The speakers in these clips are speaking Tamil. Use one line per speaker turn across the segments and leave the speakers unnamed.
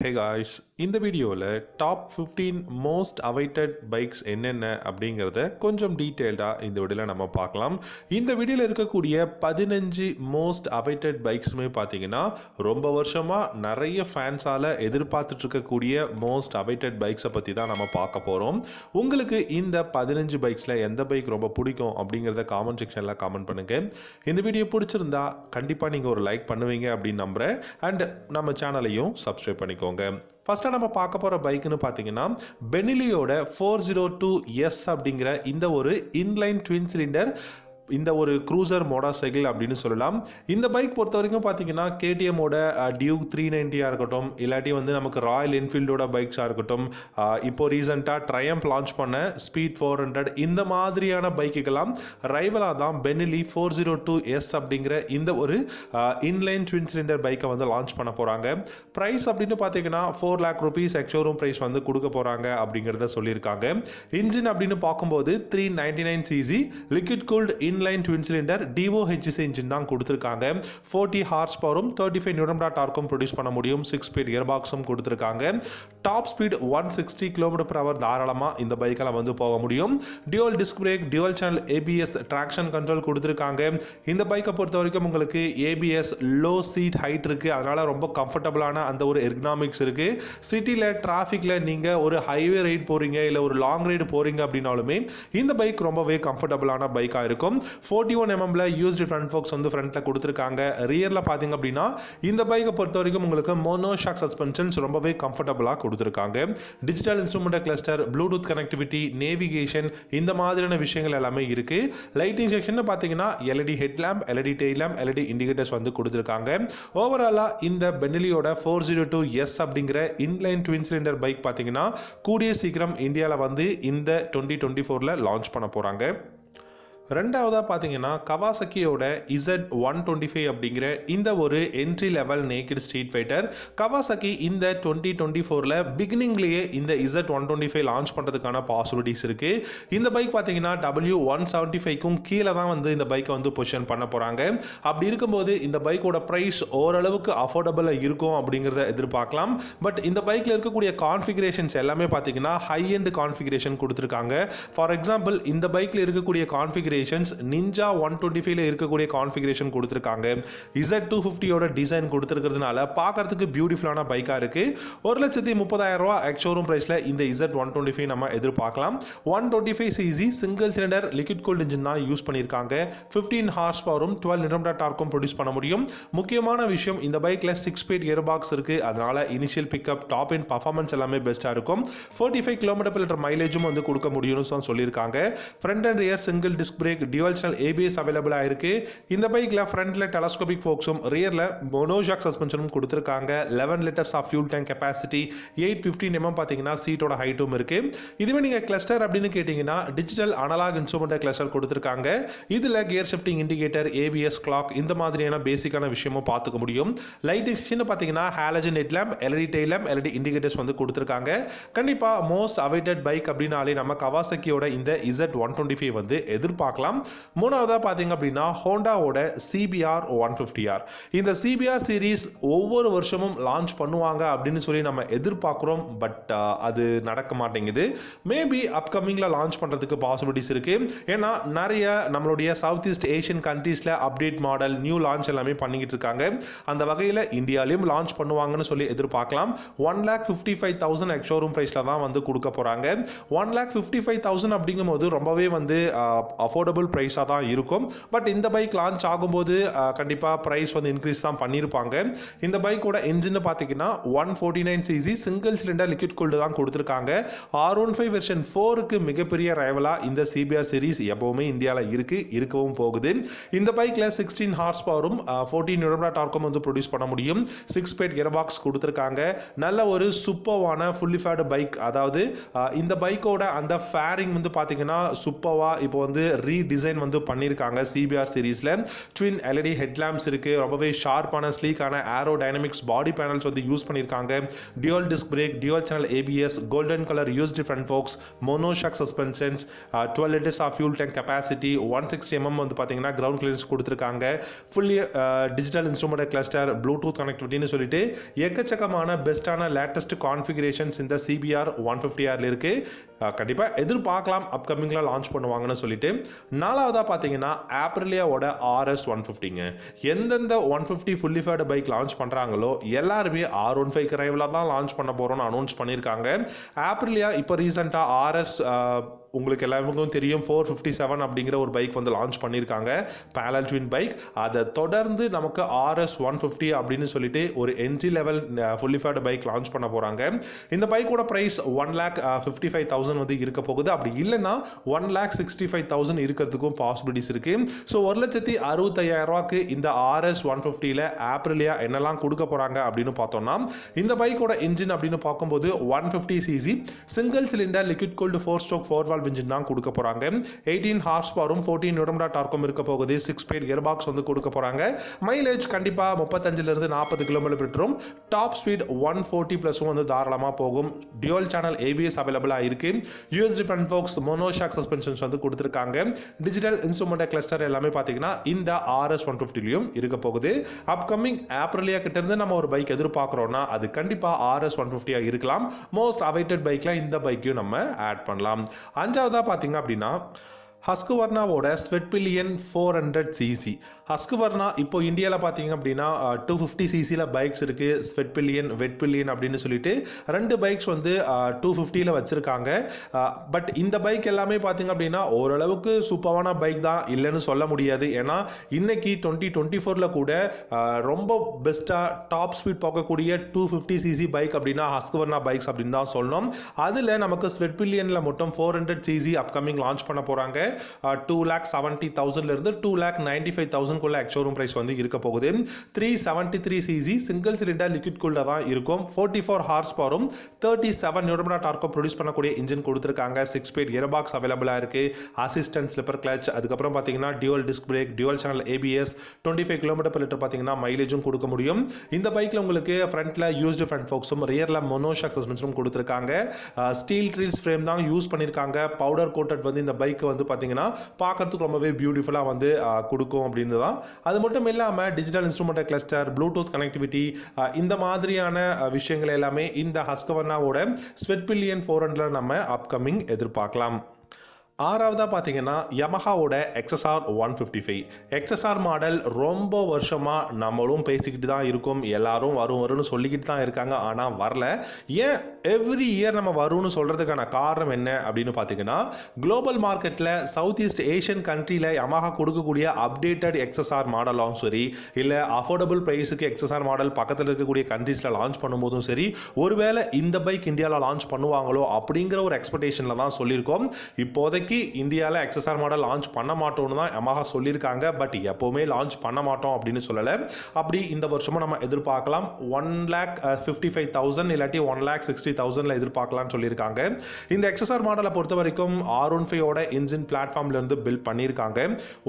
Hey guys, இந்த வீடியோவில் டாப் 15 மோஸ்ட் அவைட்டட் பைக்ஸ் என்னென்ன அப்படிங்கிறத கொஞ்சம் டீட்டெயில்டாக இந்த வீடியோவில் நம்ம பார்க்கலாம். இந்த வீடியோவில் இருக்கக்கூடிய 15 மோஸ்ட் அவைட்டட் பைக்ஸுமே பார்த்தீங்கன்னா ரொம்ப வருஷமாக நிறைய ஃபேன்ஸால் எதிர்பார்த்துட்டு இருக்கக்கூடிய மோஸ்ட் அவைட்டட் பைக்ஸை பற்றி தான் நம்ம பார்க்க போகிறோம். உங்களுக்கு இந்த 15 பைக்ஸில் எந்த பைக் ரொம்ப பிடிக்கும் அப்படிங்கிறத காமெண்ட் செக்ஷனில் காமெண்ட் பண்ணுங்கள். இந்த வீடியோ பிடிச்சிருந்தா கண்டிப்பாக நீங்கள் ஒரு லைக் பண்ணுவீங்க அப்படின்னு நம்புகிறேன். அண்ட் நம்ம சேனலையும் சப்ஸ்கிரைப் பண்ணிக்கோங்க. ஃபர்ஸ்ட்டாக நம்ம பார்க்க போகிற பைக்குன்னு பார்த்தீங்கன்னா பெனிலியோட 402S அப்படிங்கிற இந்த ஒரு இன்லைன் ட்வின் சிலிண்டர் இந்த ஒரு க்ரூசர் மோட்டார் சைக்கிள் அப்படின்னு சொல்லலாம். இந்த பைக் பொறுத்த வரைக்கும் பார்த்தீங்கன்னா கேடிஎம்மோட டியூக் 390 இருக்கட்டும், இல்லாட்டி வந்து நமக்கு ராயல் என்ஃபீல்டோட பைக்ஸாக இருக்கட்டும், இப்போ ரீசெண்டாக ட்ரையம்ப் லான்ச் பண்ண ஸ்பீட் 400 இந்த மாதிரியான பைக்குகள்லாம் ரைவலாக தான் பெனிலி 402S அப்படிங்கிற இந்த ஒரு இன்லைன் ட்வின் சிலிண்டர் பைக்கை வந்து லான்ச் பண்ண போகிறாங்க. ப்ரைஸ் அப்படின்னு பார்த்தீங்கன்னா 4 lakh rupees எக்ஷோரூம் ப்ரைஸ் வந்து கொடுக்க போகிறாங்க அப்படிங்கிறத சொல்லியிருக்காங்க. இன்ஜின் அப்படின்னு பார்க்கும்போது 399cc liquid cooled inline twin cylinder DOHC engine தான் கொடுத்துருக்காங்க. 40 ஹார்ஸ் பவரும் 35 நியூட்டன் டார்க்கும் ப்ரொடியூஸ் பண்ண முடியும். 6 ஸ்பீட் கியர் பாக்ஸும் கொடுத்துருக்காங்க. டாப் ஸ்பீட் 160 km/h தாராளமாக இந்த பைக்கில் வந்து போக முடியும். Dual disk brake, dual channel ABS traction control கொடுத்துருக்காங்க. இந்த பைக்கை பொறுத்த வரைக்கும் உங்களுக்கு ABS லோ சீட் ஹைட் இருக்குது, அதனால் ரொம்ப கம்ஃபர்டபுளான அந்த ஒரு எர்கனாமிக்ஸ் இருக்குது. சிட்டியில் டிராஃபிக்கில் நீங்கள் ஒரு ஹைவே ரைட் போகிறீங்க இல்லை ஒரு லாங் ரைடு போகிறீங்க அப்படின்னாலுமே இந்த பைக் ரொம்பவே கம்ஃபர்டபுளான பைக்காக இருக்கும். 41 mm யூஸ்டு ஃப்ரண்ட் ஃபோக்ஸ் வந்து ஃப்ரண்ட்டில் கொடுத்துருக்காங்க. ரியரில் பார்த்தீங்க அப்படின்னா இந்த பைக்கை பொறுத்த வரைக்கும் உங்களுக்கு மோனோ ஷாக் சஸ்பென்ஷன்ஸ் ரொம்பவே கம்ஃபர்டபுளாக கொடுத்துருக்காங்க. Digital instrument cluster, Bluetooth connectivity, navigation இந்த மாதிரியான விஷயங்கள் எல்லாமே இருக்குது. லைட்டிங் செக்ஷன் பார்த்தீங்கன்னா LED headlamp, LED tail lamp, LED indicators வந்து கொடுத்துருக்காங்க. ஓவராலாக இந்த பெனிலியோட 402S அப்படிங்கிற இன்லைன் ட்வின் சிலிண்டர் பைக் பார்த்தீங்கன்னா கூடிய சீக்கிரம் இந்தியாவில் வந்து இந்த 2024 லான்ச் பண்ண போகிறாங்க. ரெண்டாவதாக பார்த்தீங்கன்னா கவாசக்கியோட Z125 அப்படிங்கிற இந்த ஒரு entry level naked street fighter. Kawasaki இந்த 2024 பிகினிங்லேயே இந்த Z125 லான்ச் பண்ணுறதுக்கான பாசிபிலிட்டிஸ் இருக்குது. இந்த பைக் பார்த்தீங்கன்னா W175க்கும் கீழே தான் வந்து இந்த பைக்கை வந்து பொசிஷன் பண்ண போகிறாங்க. அப்படி இருக்கும்போது இந்த பைக்கோட ப்ரைஸ் ஓரளவுக்கு அஃபோர்டபுளாக இருக்கும் அப்படிங்கிறத எதிர்பார்க்கலாம். பட் இந்த பைக்கில் இருக்கக்கூடிய கான்ஃபிகரேஷன்ஸ் எல்லாமே பார்த்தீங்கன்னா ஹை எண்ட் கான்ஃபிகரேஷன் கொடுத்துருக்காங்க. ஃபார் எக்ஸாம்பிள் இந்த பைக்கில் இருக்கக்கூடிய கான்ஃபிகரேஷன் நிஞ்சா 125 இருக்கக்கூடிய கான்ஃபிகரேஷன் கொடுத்துருக்காங்க. Z250யோட டிசைன் கொடுத்துருக்கிறதுனால பார்க்கறதுக்கு பியூட்டிஃபுல்லான பைக்காக இருக்கு. 1,30,000 ரூபா எக்ஷோரூம் பிரைஸ்ல இந்த Z125 நம்ம எதிர்பார்க்கலாம். 125cc single cylinder liquid cooled engine தான் யூஸ் பண்ணியிருக்காங்க. 15 ஹார்ஸ் பவரும் 12 நியூட்டன் டார்க்கும் ப்ரொடியூஸ் பண்ண முடியும். முக்கியமான விஷயம் இந்த பைக்ல 6 ஸ்பீட் கியர் பாக்ஸ் இருக்கு, அதனால initial pickup, top and performance எல்லாமே பெஸ்ட்டாக இருக்கும். 45 km/h மைலேஜும் வந்து கொடுக்க முடியும்னு சொல்லியிருக்காங்க. Front and rear single disc brake, dual channel ABS அவைலபிளா இருக்கு. இந்த பைக்ல ஃப்ரண்ட்ல டெலஸ்கோபிக் ஃபோக்ஸும் ரியர்ல மோனோஷாக் சஸ்பென்ஷனும் கொடுத்திருக்காங்க. 11 litres of fuel tank capacity, 815 mm பாத்தீங்கன்னா சீட்டோட ஹைட்டும் இருக்கு. இதுவே நீங்க கிளஸ்டர் அப்படின்னு கேட்டீங்கன்னா டிஜிட்டல் அனலாக் இன்ஸ்ட்ருமெண்ட் கிளஸ்டர் கொடுத்திருக்காங்க. இதுல gear shifting indicator, ABS clock இந்த மாதிரியான பேசிக்கான விஷயமும் பார்த்துக்க முடியும். லைட்டிங் செக்ஷன் பாத்தீங்கன்னா halogen headlamp, LED tail lamp, LED indicators வந்து கொடுத்திருக்காங்க. கண்டிப்பா மோஸ்ட் அவைட்டட் பைக் அப்படினாலே நம்ம கவாசக்கியோட இந்த Z125 வந்து எதிர்பார்க்கலாம். மூணாவதா பாத்தீங்க அப்படின்னா ஹோண்டாவோட CBR 150R. இந்த CBR சீரிஸ் ஒவ்வொரு வருஷமும் லான்ச் பண்ணுவாங்க அப்படின்னு சொல்லி நம்ம எதிர்பார்க்கிறோம். பட் அது நடக்க மாட்டேங்குது. மேபி அப்கமிங்ல லான்ச் பண்றதுக்கு பாசிபிலிட்டிஸ் இருக்கு. ஏன்னா நிறைய நம்மளுடைய சவுத் ஈஸ்ட் ஏஷியன் கண்ட்ரீஸ்ல அப்டேட் மாடல், நியூ லான்ச் எல்லாமே பண்ணிக்கிட்டு இருக்காங்க. அந்த வகையில் இந்தியாலையும் லான்ச் பண்ணுவாங்கன்னு சொல்லி எதிர்பார்க்கலாம். 1,55,000 எக்ஷோரூம் பிரைஸ்ல தான் வந்து கொடுக்க போறாங்க. 1,55,000 அப்படிங்கும் போது ரொம்பவே வந்து அஃபோர்டபுள் ப்ரைஸாக தான் இருக்கும். பட் இந்த பைக் லான்ச் ஆகும்போது கண்டிப்பாக ப்ரைஸ் வந்து இன்க்ரீஸ் தான் பண்ணியிருப்பாங்க. இந்த பைக்கோட இன்ஜின் பார்த்தீங்கன்னா 149cc single cylinder liquid cooled தான் கொடுத்துருக்காங்க. R15 வெர்ஷன் 4க்கு மிகப்பெரிய ரைவலாக இந்த CBR சீரிஸ் எப்பவுமே இந்தியாவில் இருக்கவும் போகுது. இந்த பைக்கில் 16 ஹார்ஸ் பவரும் 14 நியூட்டன் டார்க்கும் வந்து ப்ரொடியூஸ் பண்ண முடியும். 6 ஸ்பீட் கியர் பாக்ஸ் கொடுத்துருக்காங்க. நல்ல ஒரு சூப்பர்வான ஃபுல்லி ஃபேர்டு பைக். அதாவது இந்த பைக்கோட அந்த ஃபேரிங் வந்து பார்த்தீங்கன்னா சூப்பர்வா இப்போ வந்து ரீடிசைன் வந்து பண்ணியிருக்காங்க சிபிஆர் சீரீஸில். ட்வின் எல்இடி ஹெட்லாம்ப்ஸ் இருக்குது, ரொம்பவே ஷார்ப்பான ஸ்லீக்கான ஏரோ டைனமிக்ஸ் பாடி பேனல்ஸ் வந்து யூஸ் பண்ணியிருக்காங்க. Dual disc brake, dual channel ABS, golden colour USD front forks, monoshock suspensions, 12 litres of fuel tank capacity, 160 mm வந்து பார்த்தீங்கன்னா கிரவுண்ட் கிளியரன்ஸ் கொடுத்துருக்காங்க. Fully digital instrument cluster, Bluetooth கனெக்டிவிட்டின்னு சொல்லிட்டு எக்கச்சக்கமான பெஸ்ட்டான லேட்டஸ்ட் கான்ஃபிகரேஷன்ஸ் இந்த சிபிஆர் 150Rல இருக்குது. கண்டிப்பாக எதிர்பார்க்கலாம் அப்கமிங்கில் லான்ச் பண்ணுவாங்கன்னு சொல்லிட்டு. நாலாவதாக பார்த்தீங்கன்னா ஆப்ரிலியாவோட RS 150ங்க. எந்தெந்த 150 ஃபுல்லி ஃபேர்டு பைக் லான்ச் பண்ணுறாங்களோ எல்லாருமே R15 கிரைவில் தான் லான்ச் பண்ண போகிறோம்னு அனௌன்ஸ் பண்ணியிருக்காங்க. ஆப்ரிலியா இப்போ ரீசெண்டாக RS உங்களுக்கு எல்லாருக்கும் தெரியும் 457 அப்படிங்கிற ஒரு பைக் வந்து லான்ச் பண்ணியிருக்காங்க, பேரலல் ட்வின் பைக். அதை தொடர்ந்து நமக்கு RS 150 அப்படின்னு சொல்லிட்டு ஒரு entry level fully faired bike launch பண்ண போகிறாங்க. இந்த பைக்கோட ப்ரைஸ் 1,55,000 வந்து இருக்க போகுது. அப்படி இல்லைன்னா 1,65,000 இருக்கிறதுக்கும் பாசிபிலிட்டிஸ் இருக்குது. ஸோ 1,65,000 இந்த RS 150ல ஆப்ரிலியா என்னெல்லாம் கொடுக்க போகிறாங்க அப்படின்னு பார்த்தோம்னா, இந்த பைக்கோட இன்ஜின் அப்படின்னு பார்க்கும்போது 150cc single cylinder liquid cooled 4-stroke 4-valve engine தான் கொடுக்க போறாங்க. 18 ஹார்ஸ் பவரும் 14 நியூட்டன் டார்க்கும் இருக்க போகுது. 6-speed கியர் பாக்ஸ் வந்து கொடுக்க போறாங்க. மைலேஜ் கண்டிப்பா 35 இருந்து 40 கிலோமீட்டர் பெற்றும், டாப் ஸ்பீட் 140+ வந்து தாராளமா போகும். டியூல் சேனல் ஏபிஎஸ் அவைலபிளா இருக்கு. USD front forks, monoshock suspensions வந்து கொடுத்திருக்காங்க. டிஜிட்டல் இன்ஸ்ட்ருமெண்ட் கிளஸ்டர் எல்லாமே பாத்தீங்கன்னா இந்த RS 150லயும் இருக்க போகுது. அப்கமிங் ஆப்ரிலியா கிட்ட இருந்து நம்ம ஒரு பைக் எதிர்பார்க்கிறோம்னா அது கண்டிப்பா RS 150 இருக்கலாம். மோஸ்ட் அவைட்டட் பைக்ல இந்த பைக்கையும் நம்ம ஆட் பண்ணலாம். அஞ்சாவதா பார்த்தீங்க அப்படின்னா ஹஸ்குவர்னாவோட ஸ்வெட்பில்லியன் 400cc. ஹஸ்குவர்னா இப்போ இந்தியாவில் பார்த்தீங்க அப்படின்னா 250cc பைக்ஸ் இருக்குது. ஸ்வெட்பில்லியன், வெட்பில்லியன் அப்படின்னு சொல்லிட்டு 2 பைக்ஸ் வந்து 250ல வச்சுருக்காங்க. பட் இந்த பைக் எல்லாமே பார்த்தீங்க அப்படின்னா ஓரளவுக்கு சூப்பரான பைக் தான், இல்லைன்னு சொல்ல முடியாது. ஏன்னா இன்னைக்கு 2024ல் கூட ரொம்ப பெஸ்ட்டாக டாப் ஸ்பீட் பார்க்கக்கூடிய 250cc பைக் அப்படின்னா ஹஸ்குவர்னா பைக்ஸ் அப்படின்னு தான் சொல்லணும். அதில் நமக்கு ஸ்வெட்பில்லியனில் மட்டும் 400cc அப்கமிங் லான்ச் பண்ண போகிறாங்க. 2,70,000 இருந்து 2,95,000 எக்ஸ்ஷோரூம் பிரைஸ் வந்து இருக்க போகுது. 373cc சிங்கிள் சிலிண்டர் லிக்விட் கூல்ல தான் இருக்கும். 44 ஹார்ஸ் பவரும் 37 நியூட்டன் டார்க்கும் ப்ரொடியூஸ் பண்ணக்கூடிய இன்ஜின் கொடுத்துருக்காங்க. 6-speed கியர் பாக்ஸ் அவைலபிளாக இருக்கு. அசிஸ்டன்ட் ஸ்லிப்பர் கிளட்ச், அதுக்கப்புறம் பார்த்தீங்கன்னா dual disc brake, dual channel ABS, 25 km/லிட்டர் பார்த்தீங்கன்னா மைலேஜும் கொடுக்க முடியும். இந்த பைக்கில் உங்களுக்கு ஃப்ரண்ட்ல யூஸ்டு ஃப்ரண்ட் ஃபோக்ஸும் ரியர்ல மோனோஷாக் சஸ்பென்ஷனும் கொடுத்துருக்காங்க. ஸ்டீல் ட்ரீல்ஸ் ஃப்ரேம் தான் யூஸ் பண்ணியிருக்காங்க. பவுடர் கோட்டட் வந்து இந்த பைக் வந்து பார்த்தீங்கன்னா பார்க்கறதுக்கு ரொம்பவே பியூட்டிஃபுல்லாக வந்து கொடுக்கும் அப்படின்னு தான். அது மட்டும் இல்லாமல் digital instrument cluster, Bluetooth connectivity, இந்த மாதிரியான விஷயங்கள் எல்லாமே இந்த ஹஸ்கவர்னாவோட ஸ்வெட்பில்லியன் 400ல நம்ம அப்கமிங் எதிர்பார்க்கலாம். ஆறாவதாக பார்த்தீங்கன்னா யமஹாவோட XSR 155. XSR மாடல் ரொம்ப வருஷமாக நம்மளும் பேசிக்கிட்டு தான் இருக்கும். எல்லாரும் வரும்னு சொல்லிக்கிட்டு தான் இருக்காங்க, ஆனால் வரல. ஏன் எவ்ரி இயர் நம்ம வரும்னு சொல்கிறதுக்கான காரணம் என்ன அப்படின்னு பார்த்தீங்கன்னா, குளோபல் மார்க்கெட்டில் சவுத் ஈஸ்ட் ஏஷியன் கண்ட்ரியில் யமஹா கொடுக்கக்கூடிய அப்டேட்டட் XSR மாடலாகவும் சரி, இல்லை அஃபோர்டபுள் ப்ரைஸுக்கு XSR மாடல் பக்கத்தில் இருக்கக்கூடிய கண்ட்ரீஸில் லான்ச் பண்ணும்போதும் சரி, ஒருவேளை இந்த பைக் இந்தியாவில் லான்ச் பண்ணுவாங்களோ அப்படிங்கிற ஒரு எக்ஸ்பெக்டேஷனில் தான் சொல்லியிருக்கோம். இப்போதைக்கு இந்தியாவில் XSR மாடல் லான்ச் பண்ண மாட்டோம்னு தான் யமஹா சொல்லியிருக்காங்க. பட் எப்போவுமே லான்ச் பண்ண மாட்டோம் அப்படின்னு சொல்லலை. அப்படி இந்த வருஷமும் நம்ம எதிர்பார்க்கலாம். 1,55,000 இல்லாட்டி 1,60,000 எதிர்பார்க்கலாம்னு சொல்லியிருக்காங்க. இந்த XSR மாடலை பொறுத்த வரைக்கும் R15ஓட இன்ஜின் பிளாட்ஃபார்ம்ல இருந்து பில்ட் பண்ணியிருக்காங்க.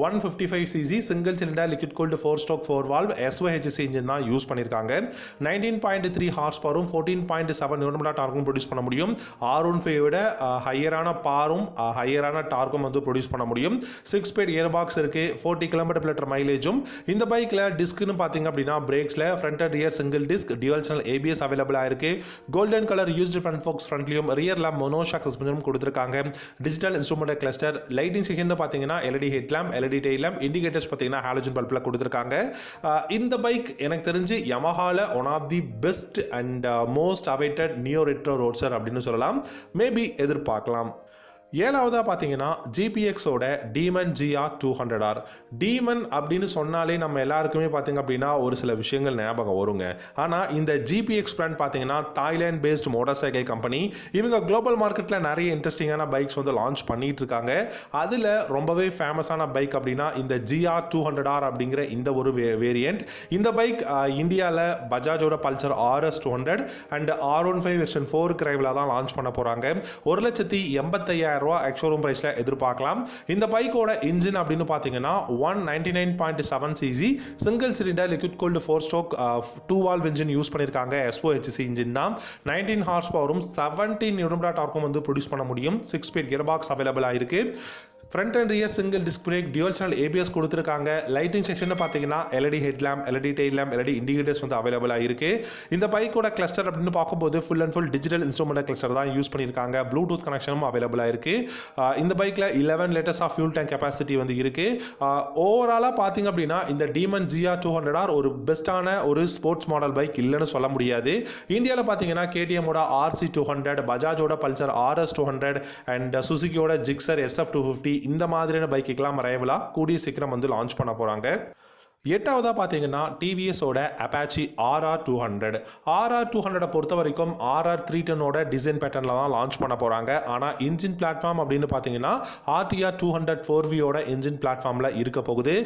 155cc single cylinder liquid cooled 4-stroke 4-valve SOHC engine தான் யூஸ் பண்ணியிருக்காங்க. 19.3 ஹார்ஸ் பவரும் 14.7 நியூட்டன் டார்க்கும் ப்ரொடியூஸ் பண்ண முடியும். R15 விட ஹையரான பாரும் ஹையரான டார்க்கும் வந்து ப்ரொடியூஸ் பண்ண முடியும். 6-speed கியர் பாக்ஸ் இருக்கு. 40 km/லிட்டர் மைலேஜும். இந்த பைக்ல டிஸ்க்னு பாத்தீங்க அப்படின்னா பிரேக்ஸ்ல front and rear single disc, dual channel ABS அவைலபிளா இருக்கு. Golden colour USD front forks ஃப்ரண்ட்லயும் ரியர்ல மோனோஷாக் சஸ்பென்ஷனும் கொடுத்திருக்காங்க. Digital instrument cluster, lighting section பாத்தீங்கன்னா LED head lamp, LED tail lamp, indicators பாத்தீங்கன்னா ஹாலஜன் பல்ப்ல கொடுத்திருக்காங்க. இந்த பைக் எனக்கு தெரிஞ்சு யமஹால one of the best and most awaited neo retro roadster அப்படின்னு சொல்லலாம். மேபி எதிர்பார்க்கலாம். ஏழாவதாக பார்த்தீங்கன்னா ஜிபிஎக்ஸோட டீமன் GR 200R. டீமன் அப்படின்னு சொன்னாலே நம்ம எல்லாருக்குமே பார்த்தீங்க அப்படின்னா ஒரு சில விஷயங்கள் ஞாபகம் வருங்க. ஆனால் இந்த ஜிபிஎக்ஸ் பிராண்ட் பார்த்தீங்கன்னா Thailand based motor cycle company. இவங்க குளோபல் மார்க்கெட்டில் நிறைய இன்ட்ரெஸ்டிங்கான பைக்ஸ் வந்து லான்ச் பண்ணிட்டு இருக்காங்க. அதில் ரொம்பவே ஃபேமஸான பைக் அப்படின்னா இந்த GR 200R அப்படிங்கிற இந்த ஒரு வேரியண்ட். இந்த பைக் இந்தியாவில் பஜாஜோட Pulsar RS 200 and R15 version 4 கிரைவில் தான் லான்ச் பண்ண போகிறாங்க. 1,85,000 ரூபாய் எக்ஸ்ஷோரூம் பிரைஸ்ல எதிர்பார்க்கலாம். இந்த பைக்கோட இன்ஜின் அப்படின்னு பார்த்தீங்கன்னா 199.7 CC single cylinder liquid cooled 4 stroke 2 valve engine use பண்ணியிருக்காங்க. SOHC இன்ஜின் தான். 19 ஹார்ஸ் பவரும் 17 நியூட்டன் டார்க்கும் வந்து ப்ரொடியூஸ் பண்ண முடியும். 6 ஸ்பீட் கியர் பாக்ஸ் அவைலபிளாக இருக்கு. Front and rear single disc brake, dual channel ABS கொடுத்துருக்காங்க. லைட்டிங் செக்ஷன் பார்த்தீங்கன்னா LED headlamp, LED tail lamp, LED indicators வந்து அவைலபிளாக இருக்கு. இந்த பைக்கோட கிளஸ்டர் அப்படின்னு பார்க்கும்போது full and full digital instrument cluster தான் யூஸ் பண்ணியிருக்காங்க. ப்ளூடூத் கனெக்ஷனும் அவைலபிளாக இருக்கு. இந்த பைக்கில் 11 litres of fuel tank capacity வந்து இருக்கு. ஓவராலாக பார்த்தீங்க அப்படின்னா இந்த டீமன் GR200R ஒரு பெஸ்ட்டான ஒரு ஸ்போர்ட்ஸ் மாடல் பைக் இல்லைன்னு சொல்ல முடியாது. இந்தியாவில் பார்த்தீங்கன்னா KTM-ஓட RC200, பஜாஜோட பல்சர் RS200 அண்ட் சுசுகியோட ஜிக்ஸர் SF250 இந்த மாதிரியான பைக்குக்கெல்லாம் ரைவலாக கூடிய சீக்கிரம் வந்து லான்ச் பண்ண போகிறாங்க. எட்டாவதாக பார்த்தீங்கன்னா டிவிஎஸோட அப்பாச்சி RR200 பொறுத்த வரைக்கும் RR310ஓட டிசைன் பேட்டர்னில் தான் லான்ச் பண்ண போகிறாங்க. ஆனால் இன்ஜின் பிளாட்ஃபார்ம் அப்படின்னு பார்த்தீங்கன்னா RTR 200 4Vயோட இன்ஜின் பிளாட்ஃபார்மில் இருக்க போகுது.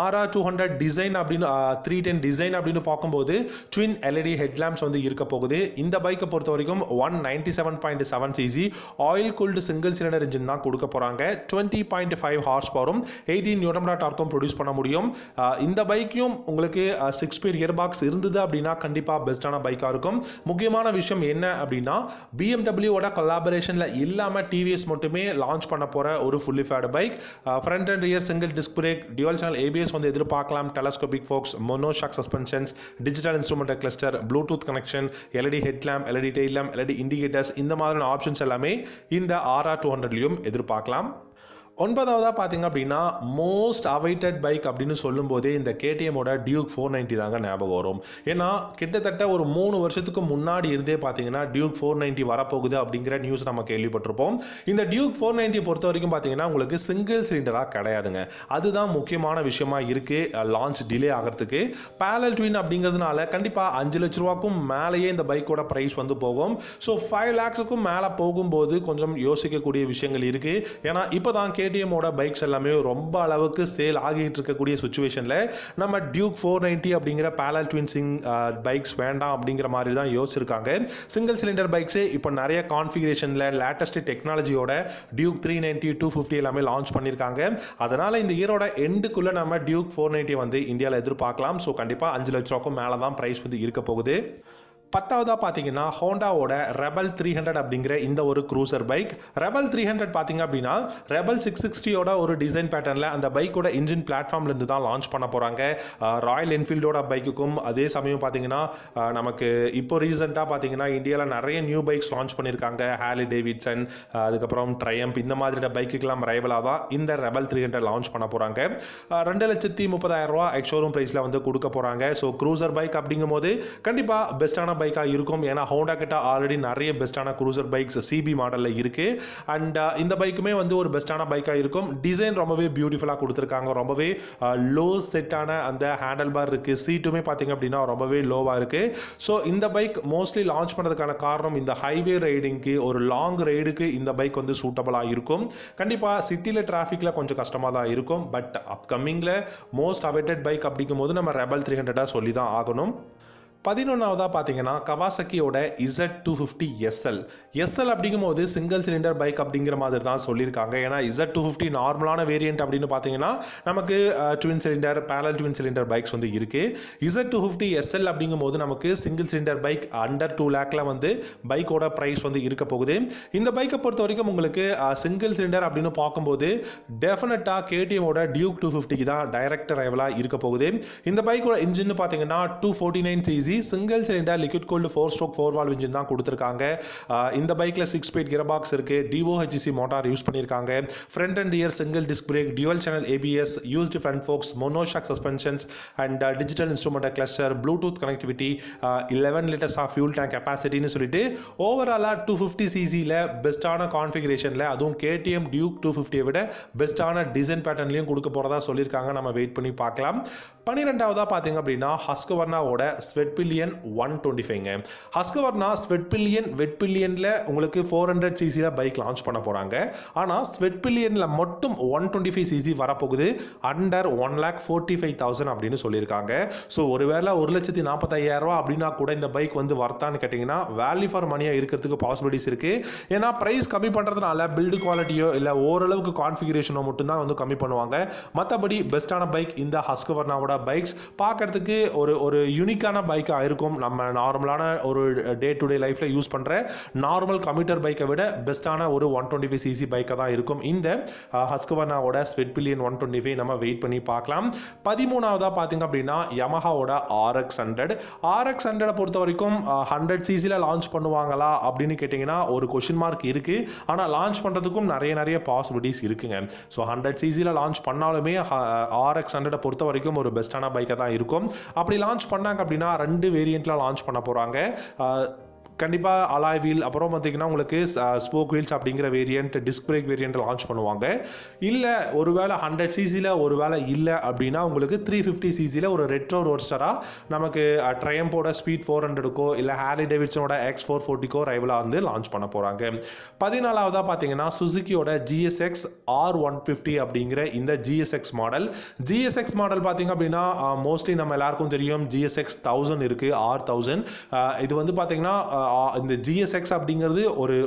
RR200 டிசைன் அப்படின்னு 310 டிசைன் அப்படின்னு பார்க்கும்போது ட்வின் LED ஹெட்லாம்ப்ஸ் வந்து இருக்க போகுது. இந்த பைக்கை பொறுத்த வரைக்கும் 197.7 CC oil cooled single cylinder engine தான் கொடுக்க போகிறாங்க. 20.5 ஹார்ஸ் பவரும் 18 நியூட்டன் டார்க்கும் ப்ரொடியூஸ் பண்ண முடியும். இந்த பைக்கையும் உங்களுக்கு 6 ஸ்பீட் கியர் பாக்ஸ் இருந்தது அப்படின்னா கண்டிப்பாக பெஸ்ட்டான பைக்காக இருக்கும். முக்கியமான விஷயம் என்ன அப்படின்னா BMW-ஓட கொலாபரேஷனில் இல்லாமல் TVS மட்டுமே லான்ச் பண்ண போகிற ஒரு fully faired bike. Front and rear single disc brake, dual channel ABS வந்து எதிர்பார்க்கலாம். Telescopic forks, monoshock suspensions, digital instrument cluster, Bluetooth connection, LED headlamp, LED tail lamp, LED indicators இந்த மாதிரியான ஆப்ஷன்ஸ் எல்லாமே இந்த RR200லையும் எதிர்பார்க்கலாம். ஒன்பதாவதாக பார்த்தீங்க அப்படின்னா மோஸ்ட் அவைட்டட் பைக் அப்படின்னு சொல்லும்போதே இந்த KTM-ஓட டியூக் 490 தாங்க ஞாபகம் வரும். ஏன்னா கிட்டத்தட்ட ஒரு 3 வருஷத்துக்கு முன்னாடி இருந்தே பார்த்தீங்கன்னா டியூக் 490 வரப்போகுது அப்படிங்கிற நியூஸ் நம்ம கேள்விப்பட்டிருப்போம். இந்த டியூக் 490 பொறுத்த வரைக்கும் பார்த்தீங்கன்னா உங்களுக்கு சிங்கிள் சிலிண்டராக கிடையாதுங்க. அதுதான் முக்கியமான விஷயமா இருக்குது லான்ச் டிலே ஆகிறதுக்கு. பேரலல் ட்வின் அப்படிங்கிறதுனால கண்டிப்பாக 5 லட்ச ரூபாய்க்கும் மேலேயே இந்த பைக்கோட ப்ரைஸ் வந்து போகும். ஸோ 5 lakhs-க்கும் மேலே போகும்போது கொஞ்சம் யோசிக்கக்கூடிய விஷயங்கள் இருக்குது. ஏன்னா இப்போ தான் KTM-ஓட பைக்ஸ் எல்லாமே ரொம்ப அளவுக்கு சேல் ஆகிட்டு இருக்கக்கூடிய சுச்சுவேஷனில் நம்ம டியூக் 490 அப்படிங்கிற பேரலல் ட்வின் பைக்ஸ் வேண்டாம் அப்படிங்கிற மாதிரி தான் யோசிச்சிருக்காங்க. சிங்கிள் சிலிண்டர் பைக்ஸே இப்போ நிறைய கான்ஃபிகரேஷனில் லேட்டஸ்ட் டெக்னாலஜியோட டியூக் 390 250 எல்லாமே லான்ச் பண்ணியிருக்காங்க. அதனால் இந்த இயரோட எண்டுக்குள்ளே நம்ம டியூக் 490 வந்து இந்தியாவில் எதிர்பார்க்கலாம். ஸோ கண்டிப்பாக 5 லட்ச ரூபாய்க்கும் மேலே தான் ப்ரைஸ் வந்து இருக்க போகுது. பத்தாவதாக பார்த்தீங்கன்னா ஹோண்டாவோட ரெபல் 300 அப்படிங்கிற இந்த ஒரு க்ரூசர் பைக். ரெபல் 300 பார்த்தீங்க அப்படின்னா ரெபல் 660யோட ஒரு டிசைன் பேட்டர்னில் அந்த பைக்கோட இன்ஜின் பிளாட்ஃபார்ம்லேருந்து தான் லான்ச் பண்ண போகிறாங்க. ராயல் என்ஃபீல்டோட பைக்குக்கும் அதே சமயம் பார்த்தீங்கன்னா நமக்கு இப்போ ரீசெண்டாக பார்த்தீங்கன்னா இந்தியாவில் நிறைய நியூ பைக்ஸ் லான்ச் பண்ணியிருக்காங்க. ஹார்லி டேவிட்சன், அதுக்கப்புறம் ட்ரையம்ப் இந்த மாதிரியான பைக்குக்கெல்லாம் ரைவலாக தான் இந்த ரெபல் 300 லான்ச் பண்ண போகிறாங்க. 2,30,000 ரூபா எக்ஸ்ஷோரூம் ப்ரைஸில் வந்து கொடுக்க போகிறாங்க. ஸோ க்ரூசர் பைக் அப்படிங்கும் போது கண்டிப்பாக பெஸ்ட்டான பைக்காக இருக்கும். ஏன்னா ஹோண்டா கிட்ட ஆல்ரெடி நிறைய பெஸ்ட்டான க்ரூசர் பைக்ஸ் CB மாடலில் இருக்கு. அண்ட் இந்த பைக்குமே வந்து ஒரு பெஸ்ட்டான பைக்காக இருக்கும். டிசைன் ரொம்பவே பியூட்டிஃபுல்லாக கொடுத்துருக்காங்க. ரொம்பவே லோ செட்டான அந்த ஹேண்டல் பார் இருக்குது. சீட்டுமே பார்த்தீங்க அப்படின்னா ரொம்பவே லோவாக இருக்குது. ஸோ இந்த பைக் மோஸ்ட்லி லான்ச் பண்ணதுக்கான காரணம் இந்த ஹைவே ரைடிங்க்கு ஒரு லாங் ரைடுக்கு இந்த பைக் வந்து சூட்டபுளாக இருக்கும். கண்டிப்பாக சிட்டியில் டிராஃபிக்கில் கொஞ்சம் கஷ்டமாக தான் இருக்கும். பட் அப்கமிங்கில் மோஸ்ட் அவைட்டட் பைக் அப்படிங்கும் போது நம்ம ரெபல் 300 சொல்லி தான் ஆகணும். 11ஆவதாக பார்த்தீங்கன்னா கவாசக்கியோட Z250 SL அப்படிங்கும்போது சிங்கிள் சிலிண்டர் பைக் அப்படிங்கிற மாதிரி தான் சொல்லியிருக்காங்க. ஏன்னா Z250 நார்மலான வேரியன்ட் அப்படின்னு பார்த்தீங்கன்னா நமக்கு twin cylinder, parallel twin cylinder bikes வந்து இருக்குது. Z250 SL அப்படிங்கும்போது நமக்கு சிங்கிள் சிலிண்டர் பைக் அண்டர் 2 lakhல வந்து பைக்கோட ப்ரைஸ் வந்து இருக்க போகுது. இந்த பைக்கை பொறுத்த வரைக்கும் உங்களுக்கு சிங்கிள் சிலிண்டர் அப்படின்னு பார்க்கும்போது டெஃபினட்டாக KTM-ஓட டியூக் 250 தான் டைரக்ட் ரைவலாக இருக்க போகுது. இந்த பைக்கோட இன்ஜின் பார்த்தீங்கன்னா 249 cc single cylinder liquid cooled 4 stroke 4 valve engine தான் கொடுத்துருக்காங்க. இந்த பைக்கில் 6 ஸ்பீட் கியர் பாக்ஸ் இருக்கு. DOHC மோட்டார் யூஸ் பண்ணியிருக்காங்க. Front and rear single disc brake, dual channel ABS, USD front forks, monoshock suspensions and digital instrument cluster, Bluetooth connectivity, 11 litres of fuel tank கெப்பாசிட்டின்னு சொல்லிட்டு ஓவராலாக 250 cc-ல பெஸ்ட்டான கான்ஃபிகரேஷனில் அதுவும் KTM டியூக் 250 விட பெஸ்ட்டான டிசைன் பேட்டர்ன்லையும் கொடுக்க போகிறதா சொல்லியிருக்காங்க. நம்ம வெயிட் பண்ணி பார்க்கலாம். 12ஆவதாக பார்த்தீங்க அப்படின்னா ஹஸ்கவர்னாவோட ஸ்வெட் பில்லியன் 125ங்க. ஹஸ்கவர்னா ஸ்வெட் பில்லியன் வெட் பில்லியனில் உங்களுக்கு 400cc பைக் லான்ச் பண்ண போகிறாங்க. ஆனால் ஸ்வெட் பில்லியனில் மட்டும் 125cc வரப்போகுது அண்டர் 1,45,000 அப்படின்னு சொல்லியிருக்காங்க. ஸோ ஒருவேளை 1,45,000 அப்படின்னா கூட இந்த பைக் வந்து வர்த்தான்னு கேட்டிங்கன்னா வேல்யூ ஃபார் மணியாக இருக்கிறதுக்கு பாசிபிலிட்டிஸ் இருக்குது. ஏன்னா ப்ரைஸ் கம்மி பண்ணுறதுனால பில்டு குவாலிட்டியோ இல்லை ஓரளவுக்கு கான்ஃபிகரேஷனோ மட்டும்தான் வந்து கம்மி பண்ணுவாங்க. மற்றபடி பெஸ்ட்டான பைக் இந்த ஹஸ்கவர்னாவோட பைக்ஸ் பார்க்கறதுக்கு ஒரு யூனிக்கான பைக்காக இருக்கும். நம்ம நார்மலான ஒரு டே டு டே லைஃப்பில் யூஸ் பண்ணுற நார்மல் கம்யூட்டர் பைக்கை விட பெஸ்ட்டான ஒரு 125cc பைக்காக தான் இருக்கும் இந்த ஹஸ்கவர்னாவோட ஸ்வெட் பில்லியன் 125. நம்ம வெயிட் பண்ணி பார்க்கலாம். 13ஆவதாக பார்த்தீங்க அப்படின்னா யமஹாவோட RX100 பொறுத்த வரைக்கும் 100cc லான்ச் பண்ணுவாங்களா அப்படின்னு கேட்டிங்கன்னா ஒரு கொஷின் மார்க் இருக்குது. ஆனால் லான்ச் பண்ணுறதுக்கும் நிறைய பாசிபிலிட்டிஸ் இருக்குங்க. ஸோ 100cc லான்ச் பண்ணாலுமே RX100 பொறுத்த வரைக்கும் ஒரு பெஸ்ட்டான பைக்காக தான் இருக்கும். அப்படி லான்ச் பண்ணாங்க அப்படின்னா 2 வேரியண்ட்டில் லான்ச் பண்ண போகிறாங்க. கண்டிப்பாக அலாய் வீல், அப்புறம் பார்த்தீங்கன்னா உங்களுக்கு ஸ்போக் வீல்ஸ் அப்படிங்கிற variant, disc brake variant launch பண்ணுவாங்க. இல்லை ஒருவேளை 100cc ஒருவேளை இல்லை அப்படின்னா உங்களுக்கு 350cc ஒரு ரெட்ரோ ரோட்ஸ்டராக நமக்கு ட்ரையம்போட ஸ்பீட் 400க்கோ இல்லை ஹார்லி டேவிட்சனோட X440க்கோ ரைவலாக வந்து லான்ச் பண்ண போகிறாங்க. 14ஆவதாக பார்த்தீங்கன்னா சுசுக்கியோட GSX R150 அப்படிங்கிற இந்த GSX மாடல் பார்த்தீங்க அப்படின்னா மோஸ்ட்லி நம்ம எல்லாருக்கும் தெரியும் GSX 1000 இருக்குது, R1000. இது வந்து பார்த்தீங்கன்னா இந்த GSX அப்படிங்கிறது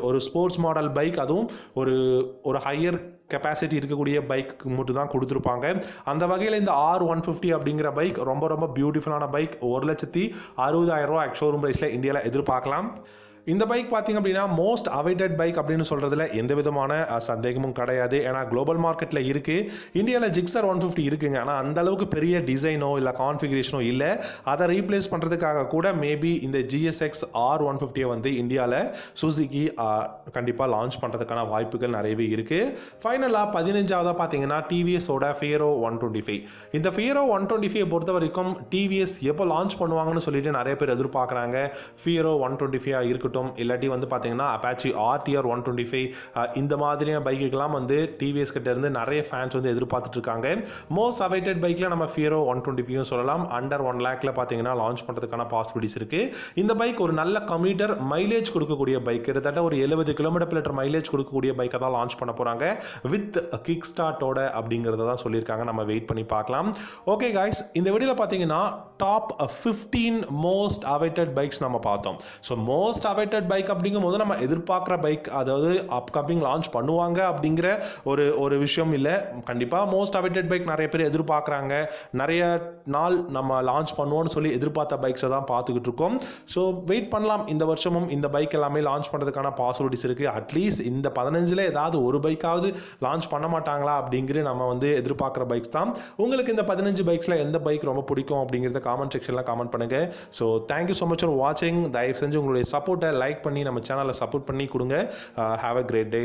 ஒரு ஸ்போர்ட்ஸ் மாடல் பைக், அதுவும் ஒரு ஹையர் கெப்பாசிட்டி இருக்கக்கூடிய பைக் மட்டும் தான் கொடுத்துருப்பாங்க. அந்த வகையில் இந்த R150 அப்படிங்கிற பைக் ரொம்ப பியூட்டிஃபுல்லான பைக். 1,60,000 எக்ஸ்ஷோரூம் ப்ரைஸில் இந்தியாவில் எதிர்பார்க்கலாம். இந்த பைக் பார்த்தீங்க அப்படின்னா மோஸ்ட் அவைட்டட் பைக் அப்படின்னு சொல்கிறதுல எந்த விதமான சந்தேகமும் கிடையாது. ஏன்னா குளோபல் மார்க்கெட்டில் இருக்குது. இந்தியாவில் ஜிக்ஸர் 150 இருக்குங்க. ஆனால் அந்த அளவுக்கு பெரிய டிசைனோ இல்லை கான்ஃபிகரேஷனோ இல்லை. அதை ரீப்ளேஸ் பண்ணுறதுக்காக கூட மேபி இந்த GSX R150 வந்து இந்தியாவில் சுசுகி கண்டிப்பாக லான்ச் பண்ணுறதுக்கான வாய்ப்புகள் நிறையவே இருக்குது. ஃபைனலாக 15ஆவதாக பார்த்தீங்கன்னா டிவிஎஸோட ஃபியரோ 125. இந்த ஃபியரோ 125 பொறுத்த வரைக்கும் டிவிஎஸ் எப்போ லான்ச் பண்ணுவாங்கன்னு சொல்லிட்டு நிறைய பேர் எதிர்பார்க்குறாங்க. ஃபியரோ 125 இருக்கட்டும், இல்லாட்டி வந்து பார்த்தீங்கன்னா அப்பாச்சி RTR 125 இந்த மாதிரியான பைக்குக்கெல்லாம் வந்து டிவிஎஸ் கிட்ட இருந்து நிறைய ஃபேன்ஸ் வந்து எதிர்பார்த்துட்டு இருக்காங்க. மோஸ்ட் அவைட்டட் பைக்கில் நம்ம ஃபியரோ 125 சொல்லலாம். அண்டர் 1 lakhல பார்த்தீங்கன்னா லான்ச் பண்ணுறதுக்கான பாசிபிலிட்டிஸ் இருக்குது. இந்த பைக் ஒரு நல்ல கம்யூட்டர் மைலேஜ் கொடுக்கக்கூடிய பைக், கிட்டத்தட்ட ஒரு 70 km/லிட்டர் மைலேஜ் கொடுக்கக்கூடிய பைக்கை தான் லான்ச் பண்ண போகிறாங்க வித் கிக் ஸ்டார்ட்டோட அப்படிங்கிறத தான் சொல்லியிருக்காங்க. நம்ம வெயிட் பண்ணி பார்க்கலாம். ஓகே காய்ஸ், இந்த வீடியோவில் பார்த்தீங்கன்னா டாப் 15 மோஸ்ட் அவைட்டட் பைக்ஸ் நம்ம பார்த்தோம். ஸோ மோஸ்ட் அவைட்டட் பைக் அப்படிங்கும் போது நம்ம எதிர்பார்க்குற பைக், அதாவது அப்கமிங் லான்ச் பண்ணுவாங்க அப்படிங்கிற ஒரு விஷயம் இல்லை. கண்டிப்பாக மோஸ்ட் அவைட்டட் பைக் நிறைய பேர் எதிர்பார்க்குறாங்க. நிறைய நாள் நம்ம லான்ச் பண்ணுவோம்னு சொல்லி எதிர்பார்த்த பைக்ஸை தான் பார்த்துக்கிட்டு இருக்கோம். ஸோ வெயிட் பண்ணலாம். இந்த வருஷமும் இந்த பைக் எல்லாமே லான்ச் பண்ணுறதுக்கான பாசிபிலிட்டிஸ் இருக்குது. அட்லீஸ்ட் இந்த 15ல் ஏதாவது ஒரு பைக்காவது லான்ச் பண்ண மாட்டாங்களா அப்படிங்கிற நம்ம வந்து எதிர்பார்க்குற பைக்ஸ் தான். உங்களுக்கு இந்த 15 பைக்ஸில் எந்த பைக் ரொம்ப பிடிக்கும் அப்படிங்கிறத காமெண்ட் செக்ஷனில் காமெண்ட் பண்ணுங்கள். So thank you so much for வாட்சிங். தயவு செஞ்சு உங்களுடைய சப்போர்ட்டை லைக் பண்ணி நம்ம சேனலை சப்போர்ட் பண்ணி கொடுங்க. Have a great day.